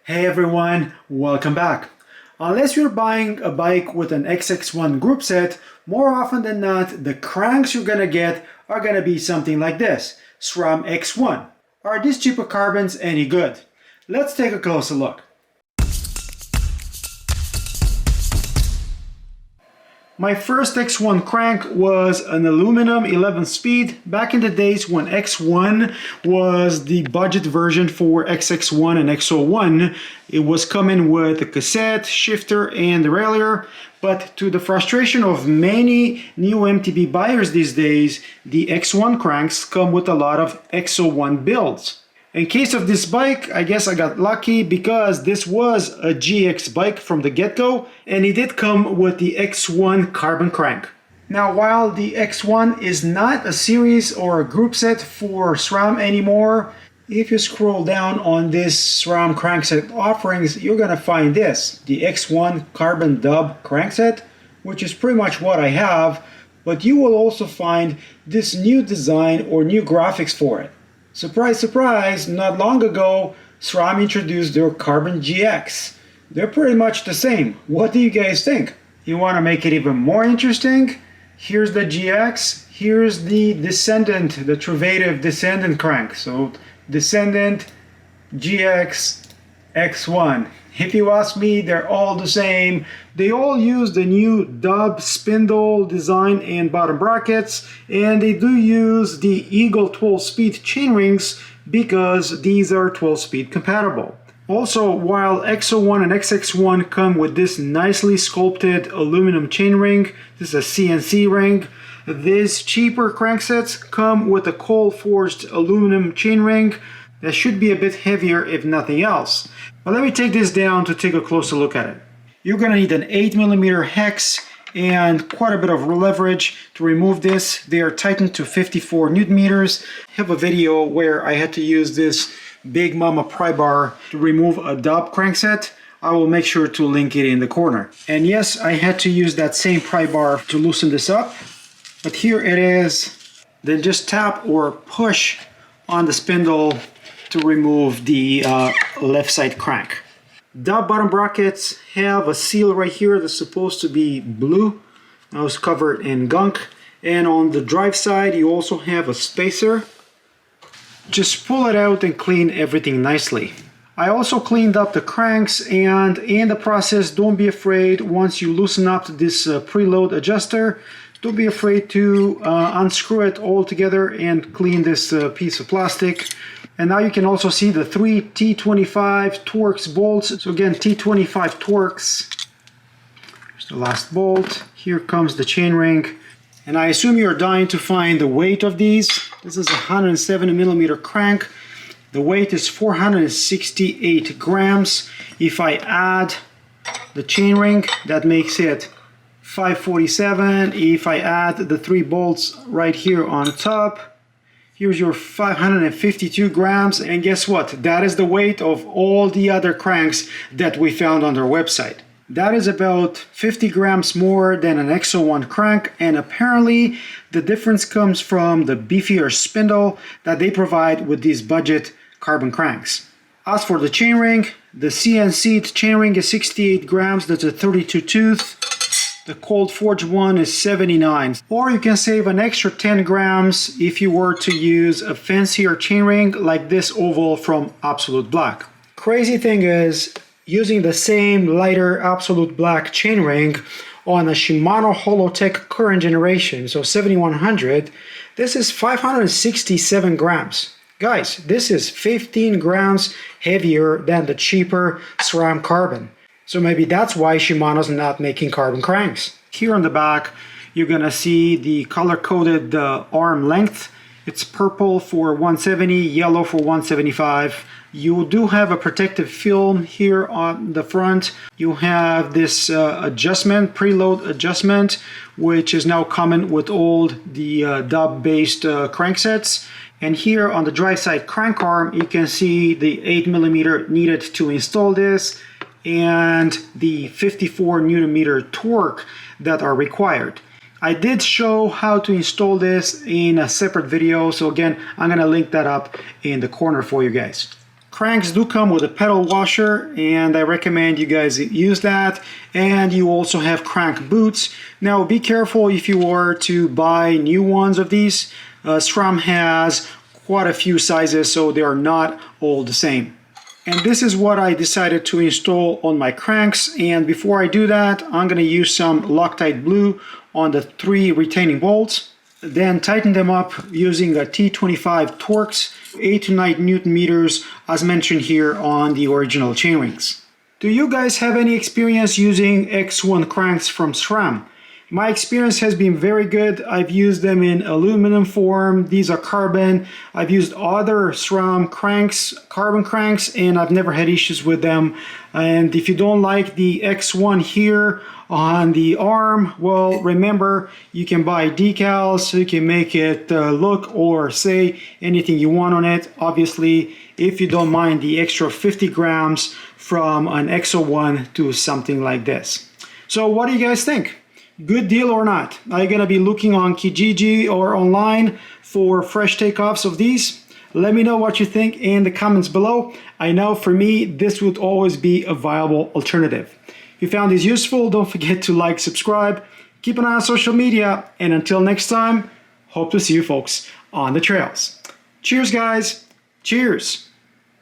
Hey everyone, welcome back. Unless you're buying a bike with an XX1 group set, more often than not, the cranks you're gonna get are gonna be something like this, SRAM X1. Are these cheaper carbons any good? Let's take a closer look. My first X1 crank was an aluminum 11-speed back in the days when X1 was the budget version for XX1 and X01. It was coming with a cassette, shifter, and derailleur, but to the frustration of many new MTB buyers these days, the X1 cranks come with a lot of X01 builds. In case of this bike, I guess I got lucky because this was a GX bike from the get-go, and it did come with the X1 carbon crank. Now, while the X1 is not a series or a group set for SRAM anymore, if you scroll down on this SRAM crankset offerings, you're gonna find this, the X1 carbon dub crankset, which is pretty much what I have, but you will also find this new design or new graphics for it. Surprise, surprise, not long ago, SRAM introduced their Carbon GX. They're pretty much the same. What do you guys think? You want to make it even more interesting? Here's the GX, here's the Descendant, the Truvativ Descendant crank. So, Descendant, GX, X1. If you ask me, they're all the same. They all use the new dub spindle design and bottom brackets, and they do use the Eagle 12-speed chainrings because these are 12-speed compatible. Also, while X01 and XX1 come with this nicely sculpted aluminum chainring, this is a CNC ring, these cheaper cranksets come with a cold-forged aluminum chainring that should be a bit heavier if nothing else. But let me take this down to take a closer look at it. You're going to need an 8mm hex and quite a bit of leverage to remove this. They are tightened to 54 Newton meters. I have a video where I had to use this Big Mama pry bar to remove a dub crankset. I will make sure to link it in the corner. And yes, I had to use that same pry bar to loosen this up. But here it is. Then just tap or push on the spindle to remove the left side crank. Dub bottom brackets have a seal right here that's supposed to be blue. Now it's covered in gunk. And on the drive side you also have a spacer. Just pull it out and clean everything nicely. I also cleaned up the cranks, and in the process, don't be afraid once you loosen up this preload adjuster, don't be afraid to unscrew it all together and clean this piece of plastic. And now you can also see the 3 T25 Torx bolts. So again, T25 Torx. Here's the last bolt. Here comes the chainring. And I assume you're dying to find the weight of these. This is a 170mm crank. The weight is 468 grams. If I add the chainring, that makes it 547. If I add the 3 bolts right here on top, here's your 552 grams. And guess what? That is the weight of all the other cranks that we found on their website. That is about 50 grams more than an X01 crank, and apparently the difference comes from the beefier spindle that they provide with these budget carbon cranks. As for the chainring, the CNC'd chainring is 68 grams, that's a 32 tooth. The cold forged one is 79. Or you can save an extra 10 grams if you were to use a fancier chainring like this oval from Absolute Black. Crazy thing is, using the same lighter Absolute Black chainring on a Shimano Hollowtech current generation, so 7100, this is 567 grams. Guys, this is 15 grams heavier than the cheaper SRAM carbon. So maybe that's why Shimano's not making carbon cranks. Here on the back, you're gonna see the color-coded arm length. It's purple for 170, yellow for 175. You do have a protective film here on the front. You have this adjustment, preload adjustment, which is now common with all the dub-based cranksets. And here on the drive side crank arm, you can see the 8mm needed to install this and the 54 Newton meter torque that are required. I did show how to install this in a separate video, so again, I'm gonna link that up in the corner for you guys. Cranks do come with a pedal washer, and I recommend you guys use that. And you also have crank boots. Now be careful if you are to buy new ones of these. SRAM has quite a few sizes, so they are not all the same. And this is what I decided to install on my cranks. And before I do that, I'm going to use some Loctite glue on the 3 retaining bolts. Then tighten them up using a T25 Torx, 8 to 9 Newton meters, as mentioned here on the original chainrings. Do you guys have any experience using X1 cranks from SRAM? My experience has been very good. I've used them in aluminum form. These are carbon. I've used other SRAM cranks, carbon cranks, and I've never had issues with them. And if you don't like the X1 here on the arm, well, remember, you can buy decals so you can make it look or say anything you want on it. Obviously, if you don't mind the extra 50 grams from an X01 to something like this. So what do you guys think? Good deal or not? Are you gonna be looking on Kijiji or online for fresh takeoffs of these? Let me know what you think in the comments below. I know for me, this would always be a viable alternative. If you found this useful, don't forget to like, subscribe, keep an eye on social media, and until next time, hope to see you folks on the trails. Cheers, guys. Cheers.